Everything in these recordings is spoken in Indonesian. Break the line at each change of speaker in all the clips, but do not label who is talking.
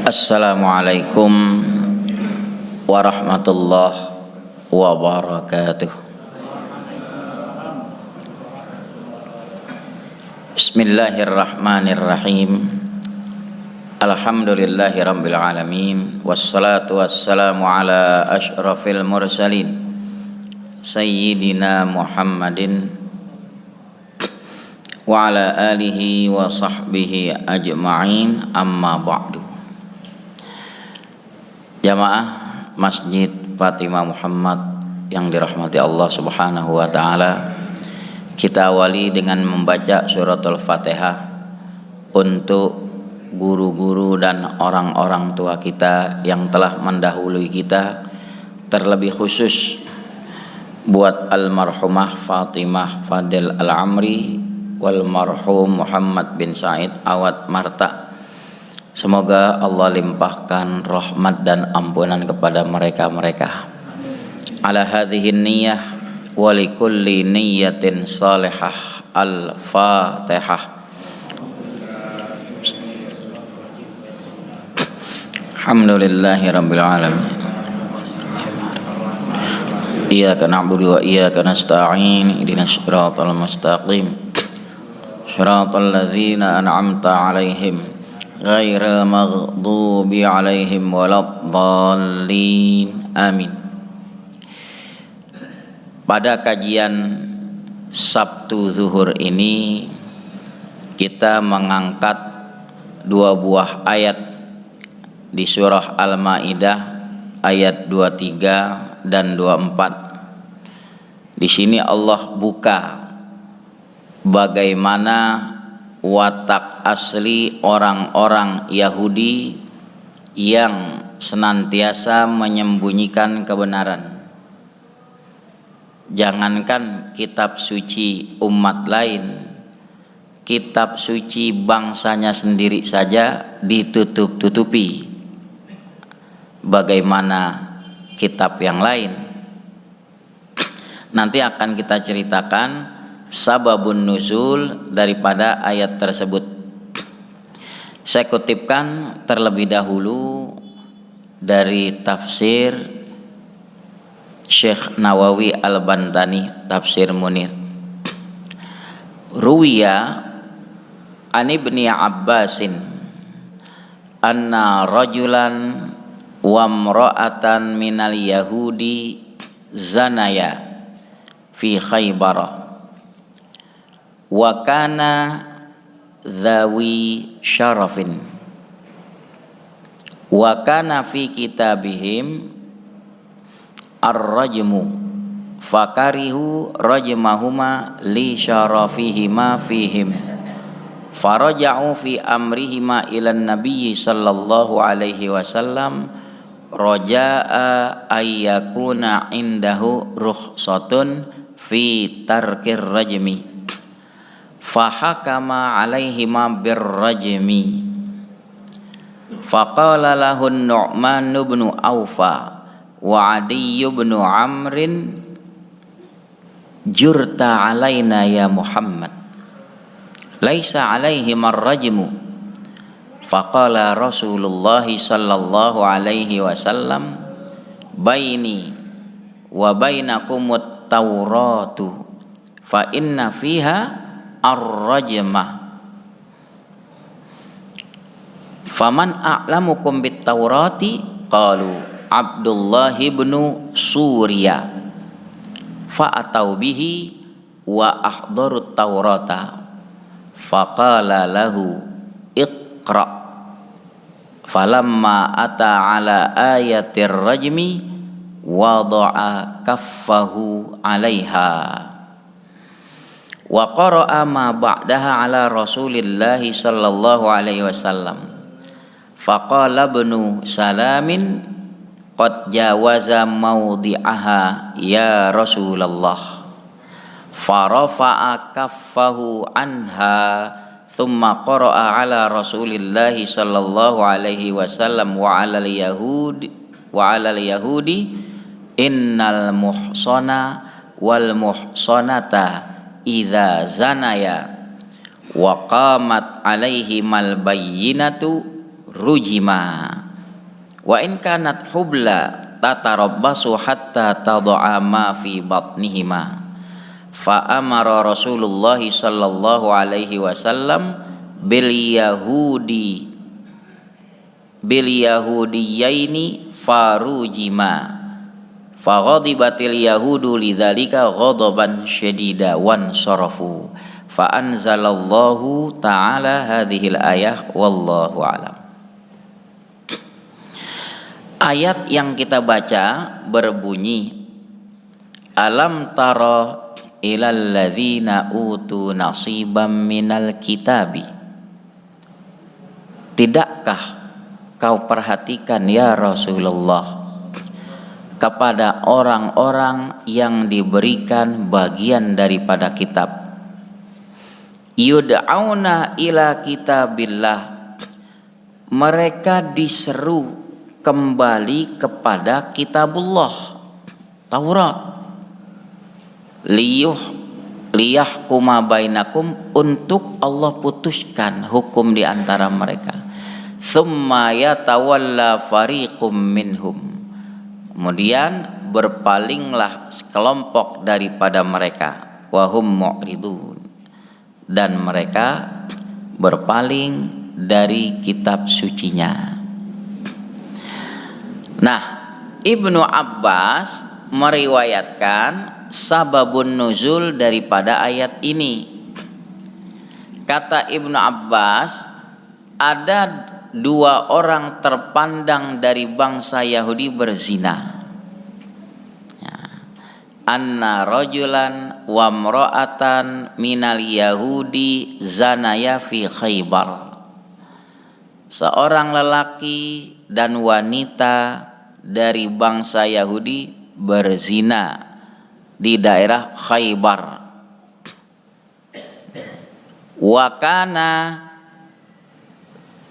Assalamualaikum warahmatullahi wabarakatuh. Bismillahirrahmanirrahim. Alhamdulillahi rabbil alamin. Wassalatu wassalamu ala asyrafil mursalin Sayyidina Muhammadin wa ala alihi wa sahbihi ajma'in, amma ba'du. Jamaah Masjid Fatimah Muhammad yang dirahmati Allah Subhanahu wa taala, kita awali dengan membaca suratul Fatihah untuk guru-guru dan orang-orang tua kita yang telah mendahului kita, terlebih khusus buat almarhumah Fatimah Fadil Al-Amri wal marhum Muhammad bin Said Awad Marta. Semoga Allah limpahkan rahmat dan ampunan kepada mereka-mereka. Ala hadhihi niyyah wa likulli niyyatin salihah. Al-Fatihah. Alhamdulillahi rabbil alamin. Iyyaka na'budu wa iyyaka nasta'in. Ihdinas siratal mustaqim. Siratal ladzina an'amta 'alaihim ghairil maghdubi 'alaihim waladdallin. Amin. Pada kajian Sabtu zuhur ini kita mengangkat dua buah ayat di surah Al-Maidah ayat 23 dan 24. Di sini Allah buka bagaimana watak asli orang-orang Yahudi yang senantiasa menyembunyikan kebenaran. Jangankan kitab suci umat lain, kitab suci bangsanya sendiri saja ditutup-tutupi. Bagaimana kitab yang lain? Nanti akan kita ceritakan sababun nuzul daripada ayat tersebut. Saya kutipkan terlebih dahulu dari tafsir Syekh Nawawi Al-Bantani, tafsir Munir. Ruwiya an Ibni Abbasin anna rajulan wa imra'atan minal yahudi zanaya fi Khaybar wa kana dhawi syarafin wa kana fi kitabihim ar-rajmu fakarihu rajmahuma li syarafihima fihim faraja'u fi amrihima ilan nabiyyi sallallahu alaihi wasallam raja'a ayyakuna indahu rukhsatun fi tarkir rajmi fahakama alaihima birrajmi faqala lahun Nu'man ibn Awfa wa Adi ibn Amrin jurta alaina ya Muhammad laisa alaihim ar-rajmu faqala Rasulullah sallallahu alaihi wasallam baini wa bainakumut tauratu fa inna fiha ar-rajmah faman a'lamukum bit taurati qalu Abdullah ibn Surya fa'atau bihi wa ahdarut taurata faqala lahu iqra falamma ata ala ayatir rajmi wada'a kaffahu alaiha wa qara'a ma ba'daha ala rasulillahi sallallahu alaihi wasallam faqala ibnu salamin qad jawaza mawdi'aha ya Rasulullah farafa'a kaffahu anha thumma qara'a ala Rasulillahi sallallahu alaihi wasallam wa 'alal yahudi innal muhsana wal muhsanata idza zanaya wa qamat alaihimal bayyinatu rujima Wa in kanat hubla tatarabbasu hatta tad'a ma fi batnihima. Fa amara Rasulullah sallallahu alaihi wasallam bil yahudiyaini farujima. Fa ghadibatil yahudu lidzalika ghadaban syadida wan sarafu. Fa anzalallahu ta'ala hadhil ayah wallahu alam. Ayat yang kita baca berbunyi, alam tara ilal ladzina utu nasiban minal kitabi. Tidakkah kau perhatikan ya Rasulullah kepada orang-orang yang diberikan bagian daripada kitab, yud'auna ila kitabillah, mereka diseru kembali kepada kitabullah, Taurat, liyahkuma bainakum, untuk Allah putuskan hukum di antara mereka. Tsumma yatawalla fariqum minhum, kemudian berpalinglah sekelompok daripada mereka, wahum mu'ridun, dan mereka berpaling dari kitab sucinya. Nah, Ibnu Abbas meriwayatkan sababun nuzul daripada ayat ini. Kata Ibnu Abbas, ada dua orang terpandang dari bangsa Yahudi berzina. Anna rajulan wa mra'atan minal yahudi zanaya fi Khaybar. Seorang lelaki dan wanita dari bangsa Yahudi berzina di daerah Khaybar. Wa kana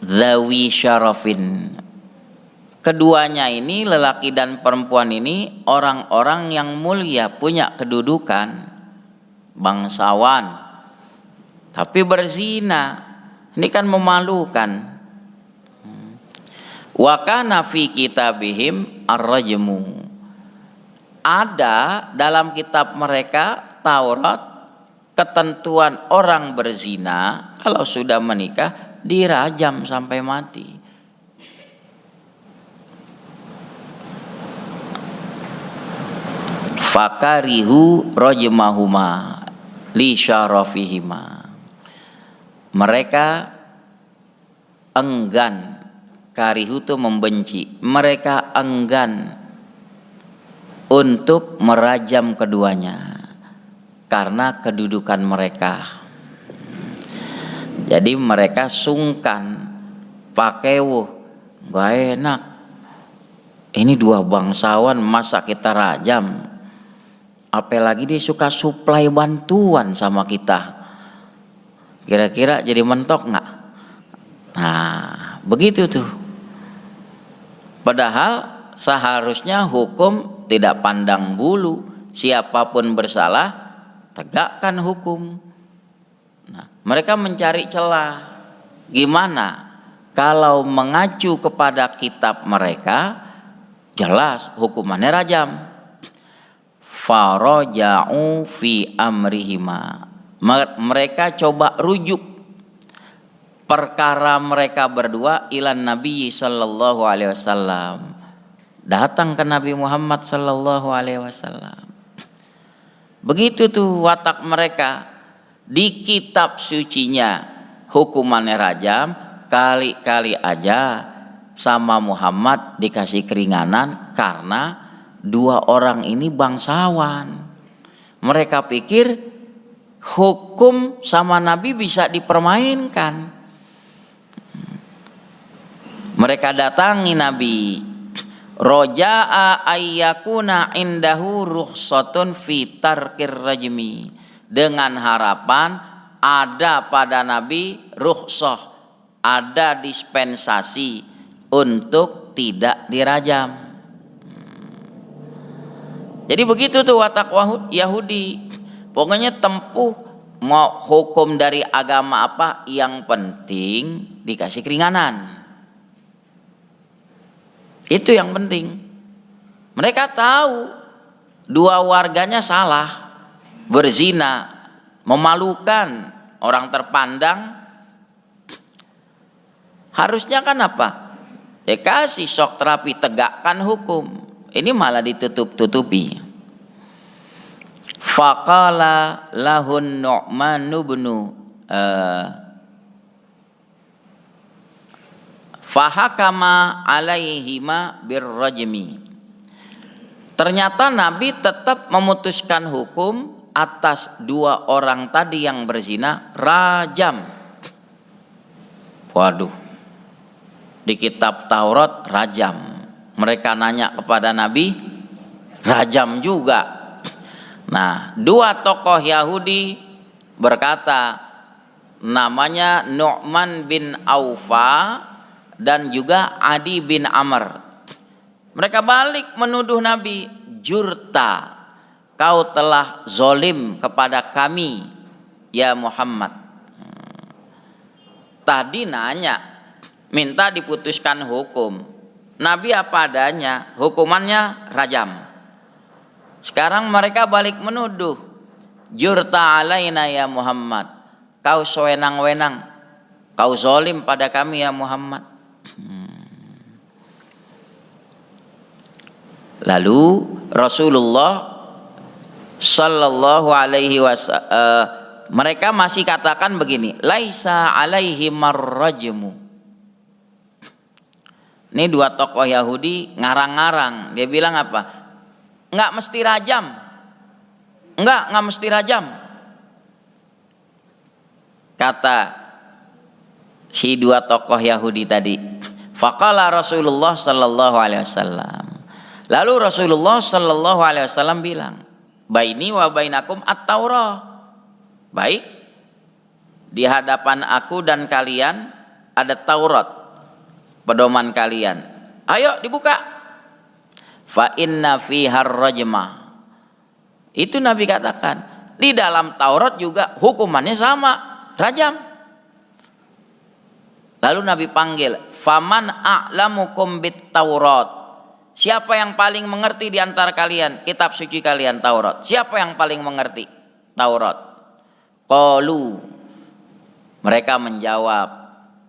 dzawi syarafin. Keduanya ini, lelaki dan perempuan ini, orang-orang yang mulia, punya kedudukan, bangsawan, tapi berzina. Ini kan memalukan. Wa kana fi kitabihim ar-rajmu. Ada dalam kitab mereka Taurat ketentuan orang berzina kalau sudah menikah dirajam sampai mati. Fakarihu rajmahuma li syarafihima. Mereka enggan, karihu itu membenci, mereka enggan untuk merajam keduanya karena kedudukan mereka. Jadi mereka sungkan, pakewuh, gak enak. Ini dua bangsawan masa kita rajam? Apalagi dia suka suplai bantuan sama kita. Kira-kira jadi mentok gak? Nah, begitu tuh. Padahal seharusnya hukum tidak pandang bulu, siapapun bersalah tegakkan hukum. Nah, mereka mencari celah. Gimana kalau mengacu kepada kitab mereka, jelas hukumannya rajam. Faraja'u fi amrihima. Mereka coba rujuk perkara mereka berdua ilan Nabi sallallahu alaihi wasallam. Datang ke Nabi Muhammad sallallahu alaihi wasallam. Begitu tuh watak mereka. Di kitab sucinya hukumannya rajam, kali-kali aja sama Muhammad dikasih keringanan karena dua orang ini bangsawan. Mereka pikir hukum sama Nabi bisa dipermainkan. Mereka datangi Nabi, roja'a ayyakuna indahu rukhsatun fi tarkir rajmi, dengan harapan ada pada Nabi rukhsah, ada dispensasi untuk tidak dirajam. Jadi begitu tuh watak Yahudi. Pokoknya tempuh mau hukum dari agama apa, yang penting dikasih keringanan. Itu yang penting. Mereka tahu dua warganya salah, berzina, memalukan, orang terpandang. Harusnya kan apa? Ya kasih shock terapi, tegakkan hukum. Ini malah ditutup-tutupi. Faqala lahun Nu'man ibnu fahakama alaihima birrajmi. Ternyata Nabi tetap memutuskan hukum atas dua orang tadi yang berzina, rajam. Waduh, di kitab Taurat rajam. Mereka nanya kepada Nabi, rajam juga. Nah, dua tokoh Yahudi berkata, namanya Nu'man bin Aufa dan juga Adi bin Amr. Mereka balik menuduh Nabi, jurta, kau telah zolim kepada kami ya Muhammad. Tadi nanya, minta diputuskan hukum. Nabi apa adanya, hukumannya rajam. Sekarang mereka balik menuduh, jurta alaina ya Muhammad, kau sewenang-wenang, kau zolim pada kami ya Muhammad. Lalu Rasulullah sallallahu alaihi wasallam mereka masih katakan begini, laisa alaihi marrajmu. Ini dua tokoh Yahudi ngarang-ngarang. Dia bilang apa? Enggak mesti rajam. Enggak mesti rajam. Kata si dua tokoh Yahudi tadi. Faqala Rasulullah sallallahu alaihi wasallam. Lalu Rasulullah sallallahu alaihi wasallam bilang, baini wa bainakum at-Taurah. Baik, di hadapan aku dan kalian ada Taurat, pedoman kalian. Ayo dibuka. Fa inna fiha rajmah. Itu Nabi katakan, di dalam Taurat juga hukumannya sama, rajam. Lalu Nabi panggil, faman a'lamukum bit Taurat. Siapa yang paling mengerti di antara kalian kitab suci kalian Taurat? Siapa yang paling mengerti Taurat? Qalu, mereka menjawab,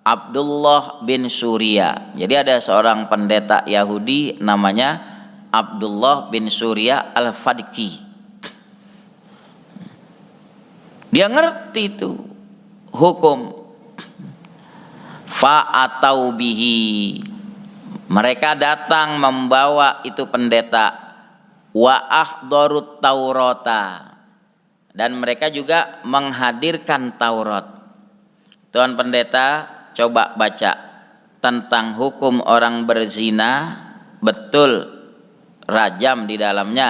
Abdullah bin Surya. Jadi ada seorang pendeta Yahudi namanya Abdullah bin Surya al-Fadki. Dia ngerti itu hukum. Fa'atau bihi. Mereka datang membawa itu pendeta, wa ahdharut Taurata, dan mereka juga menghadirkan Taurat. Tuan pendeta, coba baca tentang hukum orang berzina, betul rajam di dalamnya.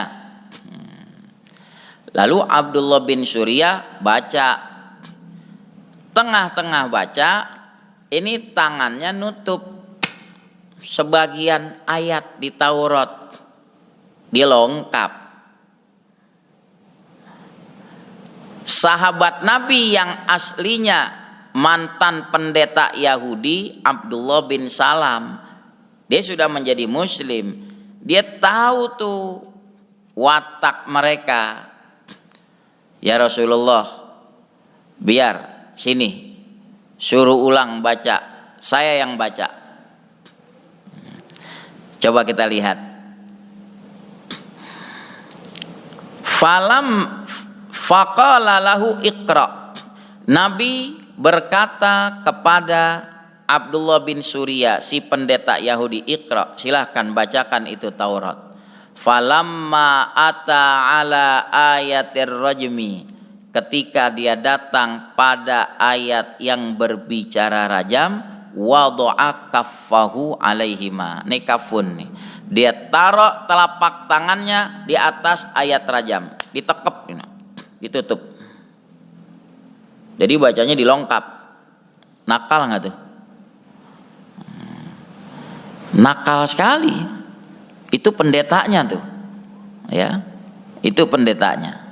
Lalu Abdullah bin Surya baca, tengah-tengah baca, ini tangannya nutup sebagian ayat di Taurat, dilongkap. Sahabat Nabi yang aslinya mantan pendeta Yahudi, Abdullah bin Salam, dia sudah menjadi Muslim. Dia tahu tuh watak mereka. Ya Rasulullah, biar sini, suruh ulang baca, saya yang baca. Coba kita lihat. Falam faqala lahu iqra. Nabi berkata kepada Abdullah bin Surya, si pendeta Yahudi, iqra, silahkan bacakan itu Taurat. Falamma ata ala ayatir rajmi. Ketika dia datang pada ayat yang berbicara rajam, wada'a kaffahu alaihima. Ini kafun nih. Dia taruh telapak tangannya di atas ayat rajam, ditekep, ditutup. Jadi bacanya dilongkap. Nakal nggak tuh? Nakal sekali. Itu pendetanya tuh, ya. Itu pendetanya.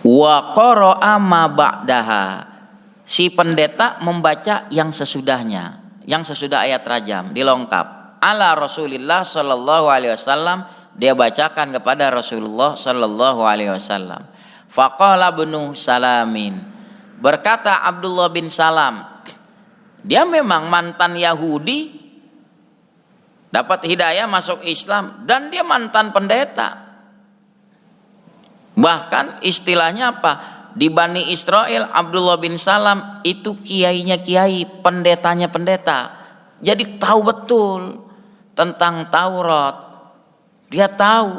Wa qara'a ma ba'daha. Si pendeta membaca yang sesudahnya. yang sesudah ayat rajam dilengkap. Ala Rasulillah sallallahu alaihi wasallam, dia bacakan kepada Rasulullah sallallahu alaihi wasallam. Faqala ibnu Salamin, berkata Abdullah bin Salam, dia memang mantan Yahudi, dapat hidayah masuk Islam, dan dia mantan pendeta. Bahkan istilahnya apa? Di Bani Israel, Abdullah bin Salam itu kiainya kiai, pendetanya pendeta. Jadi tahu betul tentang Taurat. Dia tahu.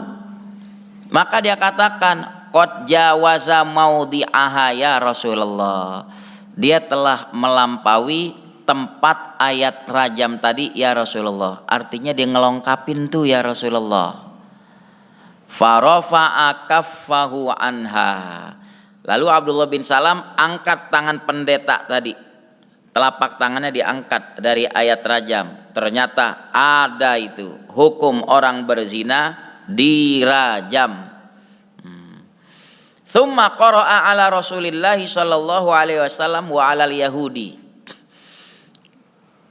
Maka dia katakan, qad jawaza maudhi'aha ya Rasulullah. Dia telah melampaui tempat ayat rajam tadi ya Rasulullah. Artinya dia ngelengkapin tuh ya Rasulullah. Farafa'a kaffahu anha. Lalu Abdullah bin Salam angkat tangan pendeta tadi. Telapak tangannya diangkat dari ayat rajam. Ternyata ada itu hukum orang berzina dirajam. Tsumma qara'a ala Rasulillah sallallahu alaihi wasallam wa alal yahudi.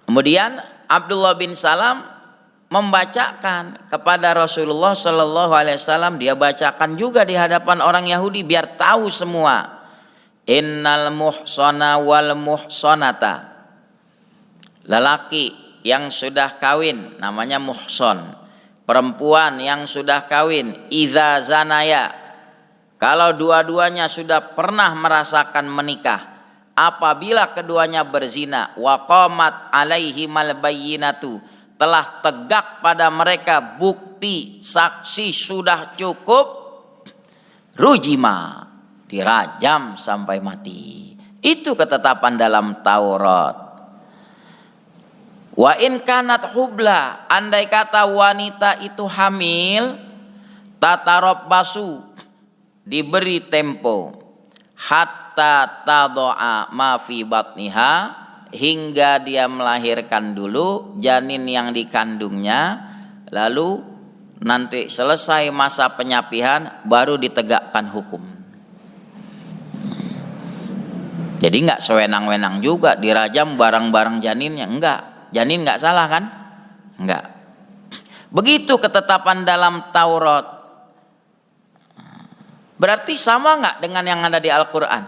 Kemudian Abdullah bin Salam membacakan kepada Rasulullah sallallahu alaihi wasallam, dia bacakan juga di hadapan orang Yahudi biar tahu semua. Innal muhsana wal muhsanata. Lelaki yang sudah kawin namanya muhson. Perempuan yang sudah kawin idza zanaya. Kalau dua-duanya sudah pernah merasakan menikah, apabila keduanya berzina, wa qamat alaihimal bayyinatu, telah tegak pada mereka bukti saksi sudah cukup, rujima, dirajam sampai mati. Itu ketetapan dalam Taurat. Wa in kanat hubla, andai kata wanita itu hamil, tatarabbasu, diberi tempo, hatta tado'a ma fi batniha, hingga dia melahirkan dulu janin yang dikandungnya, lalu nanti selesai masa penyapihan baru ditegakkan hukum. Jadi nggak sewenang-wenang juga dirajam barang-barang janinnya, enggak. Janin nggak salah kan? Enggak. Begitu ketetapan dalam Taurat. Berarti sama nggak dengan yang ada di Al-Quran?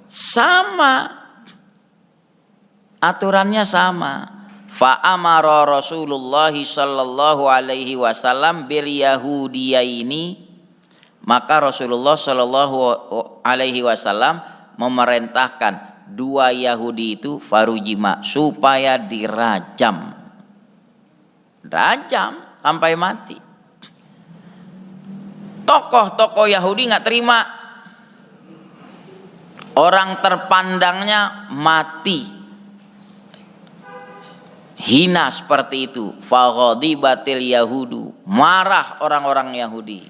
Sama. Aturannya sama. Fa'amara Rasulullah sallallahu alaihi wasallam bil yahudiyaini, maka Rasulullah sallallahu alaihi wasallam memerintahkan dua Yahudi itu farujima, supaya dirajam. Rajam sampai mati. Tokoh-tokoh Yahudi nggak terima. Orang terpandangnya mati. Hina seperti itu. Faghadibatil yahudu, marah orang-orang Yahudi.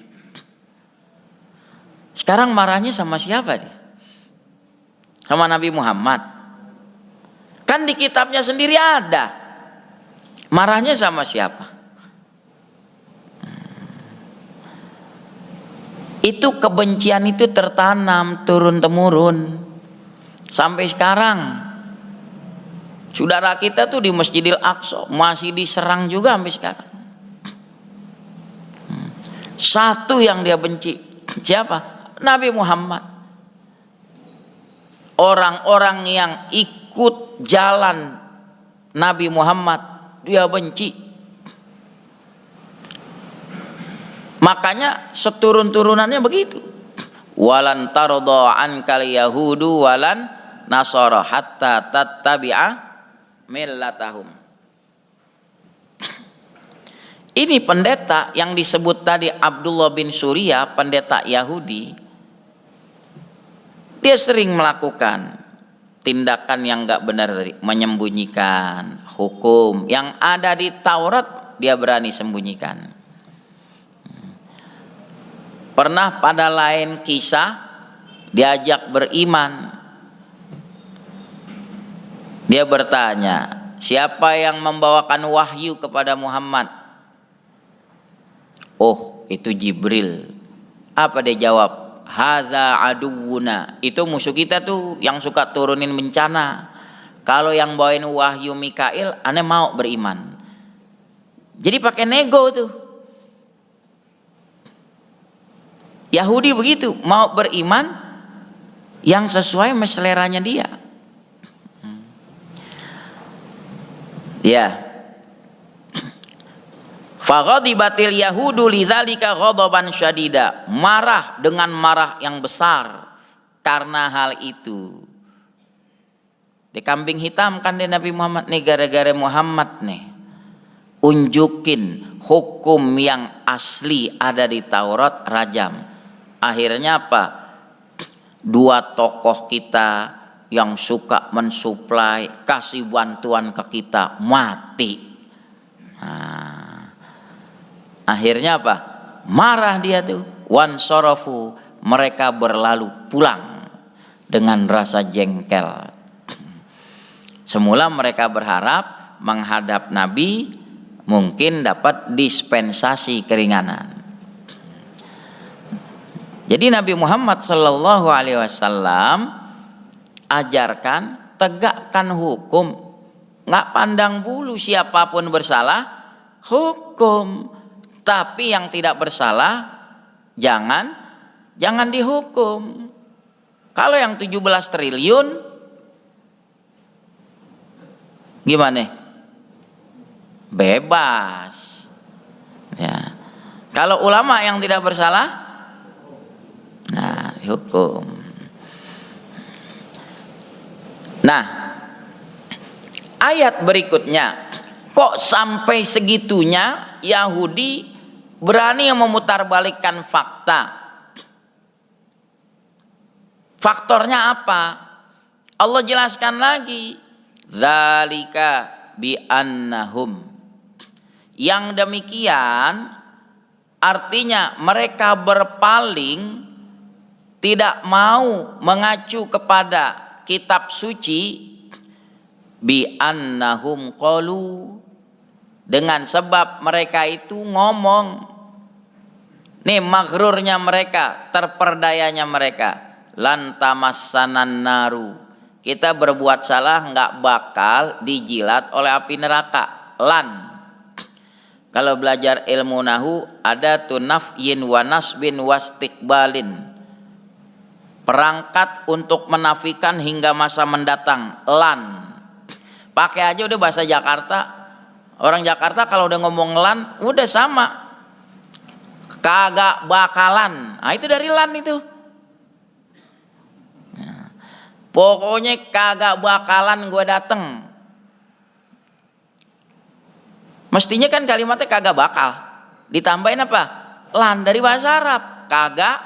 Sekarang marahnya sama siapa dia? Sama Nabi Muhammad. Kan di kitabnya sendiri ada. Marahnya sama siapa? Itu kebencian itu tertanam turun-temurun sampai sekarang. Saudara kita tuh di Masjidil Aqsa masih diserang juga sampai sekarang. Satu yang dia benci, siapa? Nabi Muhammad. Orang-orang yang ikut jalan Nabi Muhammad dia benci. Makanya seturun-turunannya begitu. Walan tarda ankal yahudu walan nasara hatta tattabi'a millatahum. Ini pendeta yang disebut tadi Abdullah bin Surya, pendeta Yahudi. Dia sering melakukan tindakan yang enggak benar, menyembunyikan hukum yang ada di Taurat, dia berani sembunyikan. Pernah pada lain kisah diajak beriman. Dia bertanya, siapa yang membawakan wahyu kepada Muhammad? Oh, itu Jibril. Apa dia jawab? Hadza aduwuna. Itu musuh kita tuh yang suka turunin bencana. Kalau yang bawain wahyu Mikail, ane mau beriman. Jadi pakai nego tuh. Yahudi begitu, mau beriman yang sesuai sama seleranya dia. Ya. Faghadibatil yahudu lidzalika ghadaban syadida. Marah dengan marah yang besar karena hal itu. Di kambing hitam kan di Nabi Muhammad nih, gara-gara Muhammad nih unjukin hukum yang asli ada di Taurat, rajam. Akhirnya apa? Dua tokoh kita yang suka mensuplai, kasih bantuan ke kita, mati. Nah, akhirnya apa? Marah dia tuh. Wansorofu, mereka berlalu pulang dengan rasa jengkel. Semula mereka berharap menghadap Nabi mungkin dapat dispensasi keringanan. Jadi Nabi Muhammad Sallallahu Alaihi Wasallam ajarkan, tegakkan hukum, nggak pandang bulu siapapun bersalah, hukum. Tapi yang tidak bersalah jangan dihukum. Kalau yang 17 triliun gimana? Bebas. Ya. Kalau ulama yang tidak bersalah, nah dihukum. Nah, ayat berikutnya, kok sampai segitunya Yahudi berani memutarbalikkan fakta. Faktornya apa? Allah jelaskan lagi, dzalika bi annahum. Yang demikian artinya mereka berpaling, tidak mau mengacu kepada kitab suci, bi annahum qalu, dengan sebab mereka itu ngomong. Nih maghrurnya mereka, terperdayanya mereka. Lan tamassanan naru, kita berbuat salah nggak bakal dijilat oleh api neraka. Lan, kalau belajar ilmu nahu ada tunafyin wa nasbin wastiqbalin, perangkat untuk menafikan hingga masa mendatang. Lan, pakai aja udah bahasa Jakarta. Orang Jakarta kalau udah ngomong lan udah sama, kagak bakalan. Nah itu dari lan itu. Nah, pokoknya kagak bakalan gue dateng. Mestinya kan kalimatnya kagak bakal, ditambahin apa? Lan dari bahasa Arab, kagak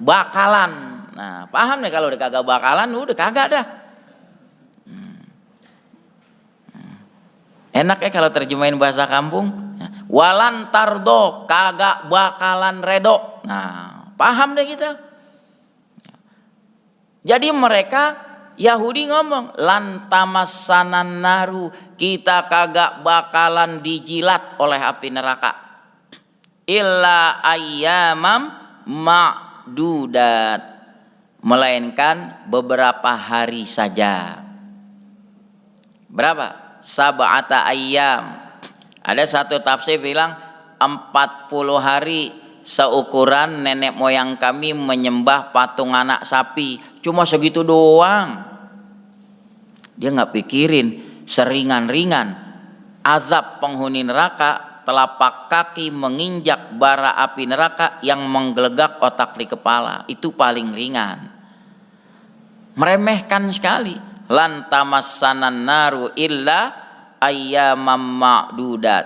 bakalan. Nah paham nih, kalau udah kagak bakalan udah kagak dah. Enak ya kalau terjemahin bahasa kampung. Walan tardo, kagak bakalan redo. Nah, paham deh kita. Jadi mereka Yahudi ngomong, lan tamassanan naru, kita kagak bakalan dijilat oleh api neraka. Illa ayyamam ma'dudat, melainkan beberapa hari saja. Berapa? Sab'ata ayyam. Ada satu tafsir bilang 40 hari, seukuran nenek moyang kami menyembah patung anak sapi. Cuma segitu doang. Dia nggak pikirin seringan-ringan azab penghuni neraka, telapak kaki menginjak bara api neraka yang menggelegak otak di kepala. Itu paling ringan. Meremehkan sekali. Lan tamassanan naru illa ayyamam ma'dudat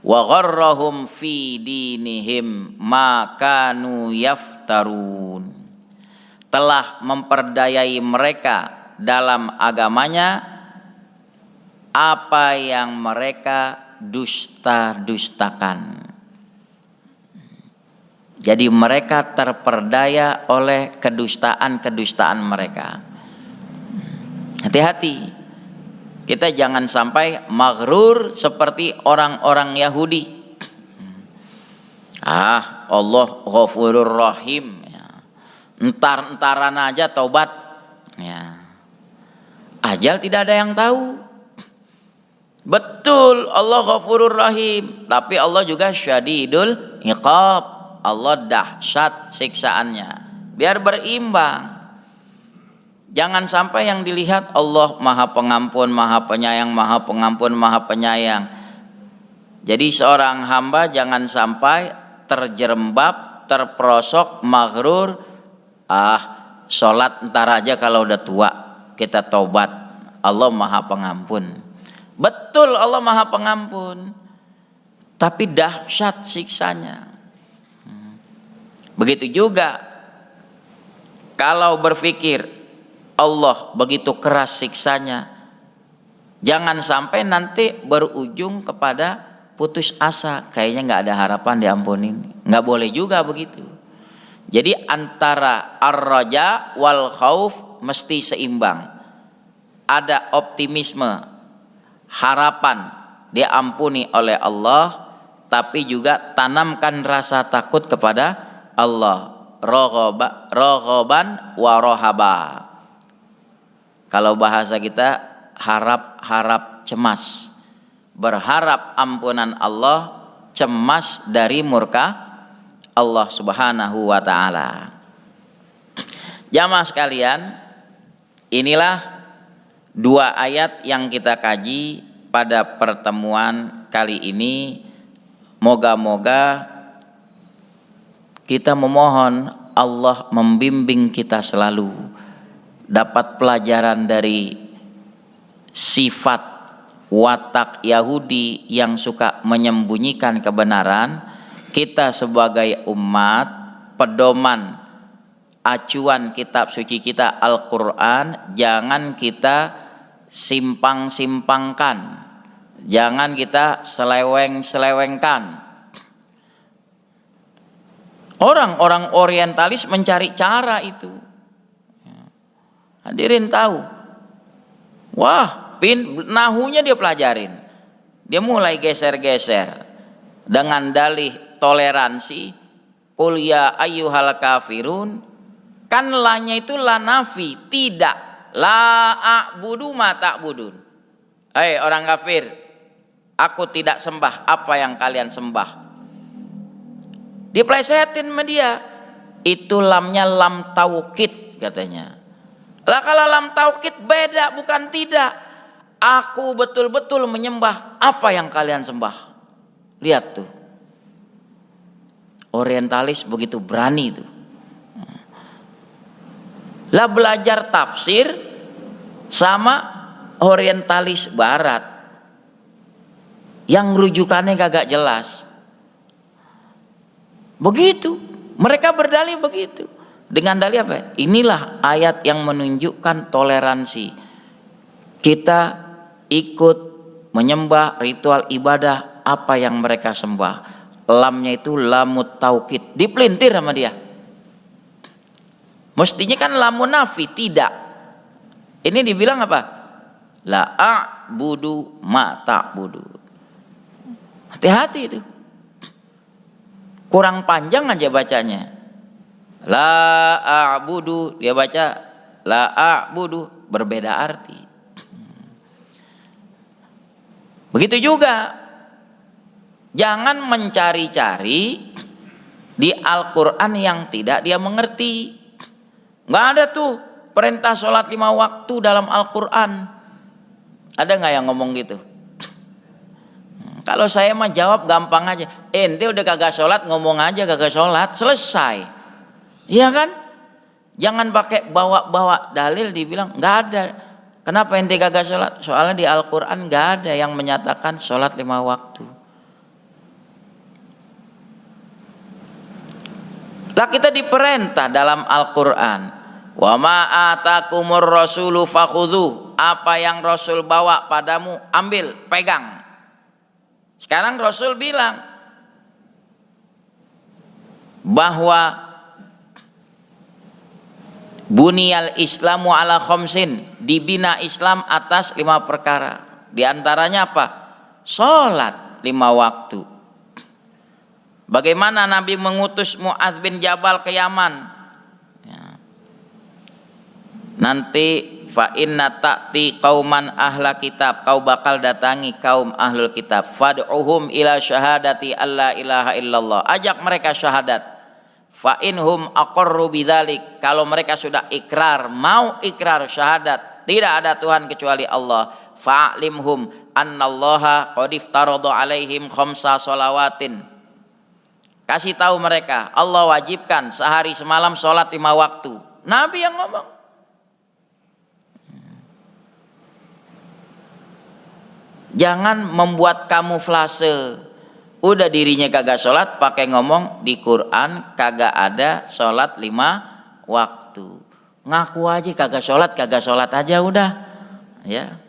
wa gharrahum fi dinihim ma kanu yaftarun. Telah memperdayai mereka dalam agamanya apa yang mereka dusta-dustakan. Jadi mereka terperdaya oleh kedustaan-kedustaan mereka. Hati-hati, kita jangan sampai maghrur seperti orang-orang Yahudi. Allah Ghafurur Rahim, ya. Entar-entaran aja taubat, ya. Ajal tidak ada yang tahu. Betul, Allah Ghafurur Rahim, tapi Allah juga Syadidul Iqab. Allah dahsyat siksaannya. Biar berimbang. Jangan sampai yang dilihat Allah Maha Pengampun, Maha Penyayang, Maha Pengampun, Maha Penyayang. Jadi seorang hamba jangan sampai terjerembab, terperosok, maghrur. Sholat ntar aja kalau udah tua, kita tobat. Allah Maha Pengampun. Betul, Allah Maha Pengampun, tapi dahsyat siksanya. Begitu juga kalau berpikir Allah begitu keras siksanya, jangan sampai nanti berujung kepada putus asa, kayaknya nggak ada harapan diampunin. Nggak boleh juga begitu. Jadi antara ar-raja wal khauf mesti seimbang. Ada optimisme, harapan diampuni oleh Allah, tapi juga tanamkan rasa takut kepada Allah. Raghaban wa rahaba. Kalau bahasa kita harap-harap cemas. Berharap ampunan Allah, cemas dari murka Allah Subhanahu wa taala. Jamaah sekalian, inilah dua ayat yang kita kaji pada pertemuan kali ini. Moga-moga kita memohon Allah membimbing kita selalu dapat pelajaran dari sifat watak Yahudi yang suka menyembunyikan kebenaran. Kita sebagai umat, pedoman acuan kitab suci kita Al-Quran jangan kita simpang-simpangkan, jangan kita seleweng-selewengkan. Orang-orang orientalis mencari cara itu. Hadirin tahu, wah, nahunya dia pelajarin, dia mulai geser-geser dengan dalih toleransi, qul ya ayyuhal kafirun, kan lanya itu la nafi, tidak. La a'budu ma ta'budun. Hei orang kafir, aku tidak sembah apa yang kalian sembah. Diplesetin sama dia. Itu lamnya lam taukid katanya. Lah kalau lam taukid beda, bukan tidak. Aku betul-betul menyembah apa yang kalian sembah. Lihat tuh. Orientalis begitu berani tuh. Lah belajar tafsir sama orientalis barat yang rujukannya kagak jelas. Begitu, mereka berdalih begitu. Dengan dalih apa? Inilah ayat yang menunjukkan toleransi. Kita ikut menyembah ritual ibadah apa yang mereka sembah. Lamnya itu lamut taukid, dipelintir sama dia. Mestinya kan lamun nafi, tidak. Ini dibilang apa? La a'budu ma ta'budu. Hati-hati itu. Kurang panjang aja bacanya. La a'budu, dia baca la a'budu, berbeda arti. Begitu juga, jangan mencari-cari di Al-Quran yang tidak dia mengerti. Nggak ada tuh perintah sholat 5 waktu dalam Al-Quran. Ada nggak yang ngomong gitu? Kalau saya mah jawab gampang aja. Ente udah kagak sholat, ngomong aja kagak sholat, selesai. Iya kan? Jangan pakai bawa-bawa dalil dibilang nggak ada. Kenapa ente kagak sholat? Soalnya di Al-Quran nggak ada yang menyatakan sholat 5 waktu. Lah kita diperintah dalam Al-Quran, wa ma atakumur rasulu fakhudhu, apa yang Rasul bawa padamu ambil, pegang. Sekarang Rasul bilang bahwa buniyal islamu ala khamsin, dibina Islam atas 5 perkara. Di antaranya apa? Salat 5 waktu. Bagaimana Nabi mengutus Mu'adz bin Jabal ke Yaman? Ya. Nanti fa inna ta'ti qauman ahla kitab, kau bakal datangi kaum ahlul kitab, fad'uhum ila syahadati alla ilaha illallah, ajak mereka syahadat, fa inhum aqarru bidzalik, kalau mereka sudah ikrar, mau ikrar syahadat tidak ada Tuhan kecuali Allah, fa'limhum annallaha qad iftarada alaihim khamsa shalawatin, kasih tahu mereka Allah wajibkan sehari semalam sholat 5 waktu. Nabi yang ngomong. Jangan membuat kamuflase. Udah dirinya kagak sholat pakai ngomong di Quran kagak ada sholat 5 waktu. Ngaku aja kagak sholat aja udah. Ya.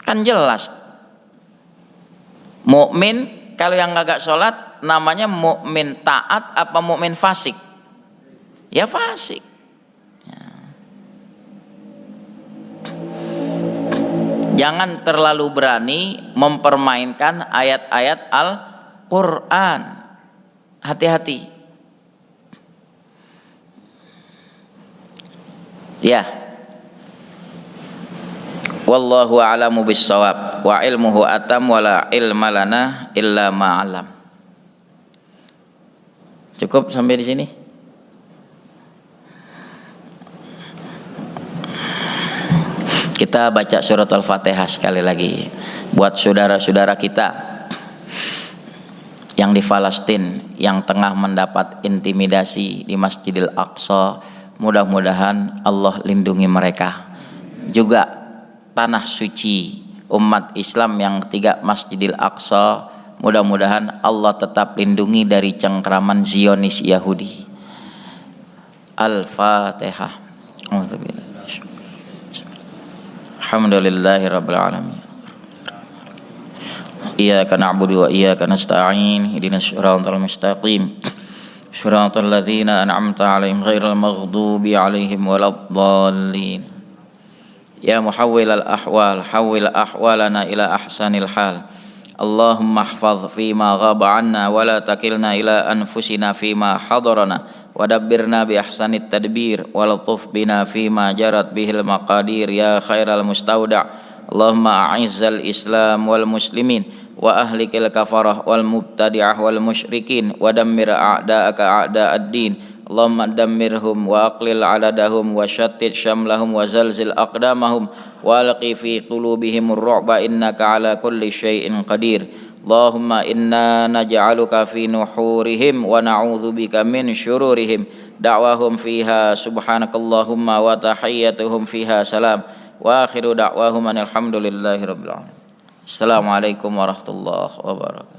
Kan jelas. Mukmin kalau yang kagak sholat namanya mukmin taat apa mukmin fasik? Ya fasik. Ya. Jangan terlalu berani mempermainkan ayat-ayat Al-Quran. Hati-hati. Ya. Wallahu a'lamu bis-shawab wa ilmuhu atam wa la ilma lana illa ma'alam. Cukup sampai di sini. Kita baca surat Al-Fatihah sekali lagi buat saudara-saudara kita yang di Palestina yang tengah mendapat intimidasi di Masjidil Aqsa. Mudah-mudahan Allah lindungi mereka. Juga tanah suci umat Islam yang ketiga Masjidil Aqsa, mudah-mudahan Allah tetap lindungi dari cengkraman Zionis Yahudi. Al-Fatihah. Auzubillah. Alhamdulillahi rabbil alamin. Iyyaka na'budu wa iyyaka nasta'in. Ihdinas siratal mustaqim. Siratal ladzina an'amta 'alaihim ghairil maghdubi 'alaihim waladdallin. Ya muhawwilal ahwal, hawwil ahwalana ila ahsanil hal. Allahumma ihfaz fima ghaba 'anna wa la takilna ila anfusina fima hadarana. Wadabbirna bi ahsanit tadbir walatuf bina fima jarat bihil maqadir ya khairal mustauda'. Allahumma a'izzal islam wal muslimin wa ahlikil kafarah wal mubtadi'ah wal musyrikin wa dammir a'da'aka a'da'ad din. Allahumma dammirhum wa aqlil adadahum wa syattid syamlahum wa zalzil aqdamahum wa alqi fi qulubihim ar-ru'ba innaka ala kulli syai'in qadir. Allahumma inna naj'aluka fi nuhurihim wa na'udzubika min syururihim. Da'wahum fiha subhanakallahumma wa tahiyyatuhum fiha salam. Wa akhiru da'wahum alhamdulillahi rabbil alamin. Assalamualaikum warahmatullahi wabarakatuh.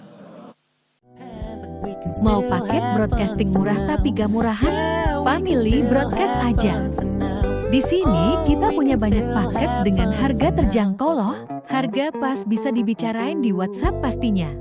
Mau paket broadcasting murah tapi gak murahan? Family Broadcast aja. Di sini kita punya banyak paket dengan harga terjangkau loh. Harga pas bisa dibicarain di WhatsApp pastinya.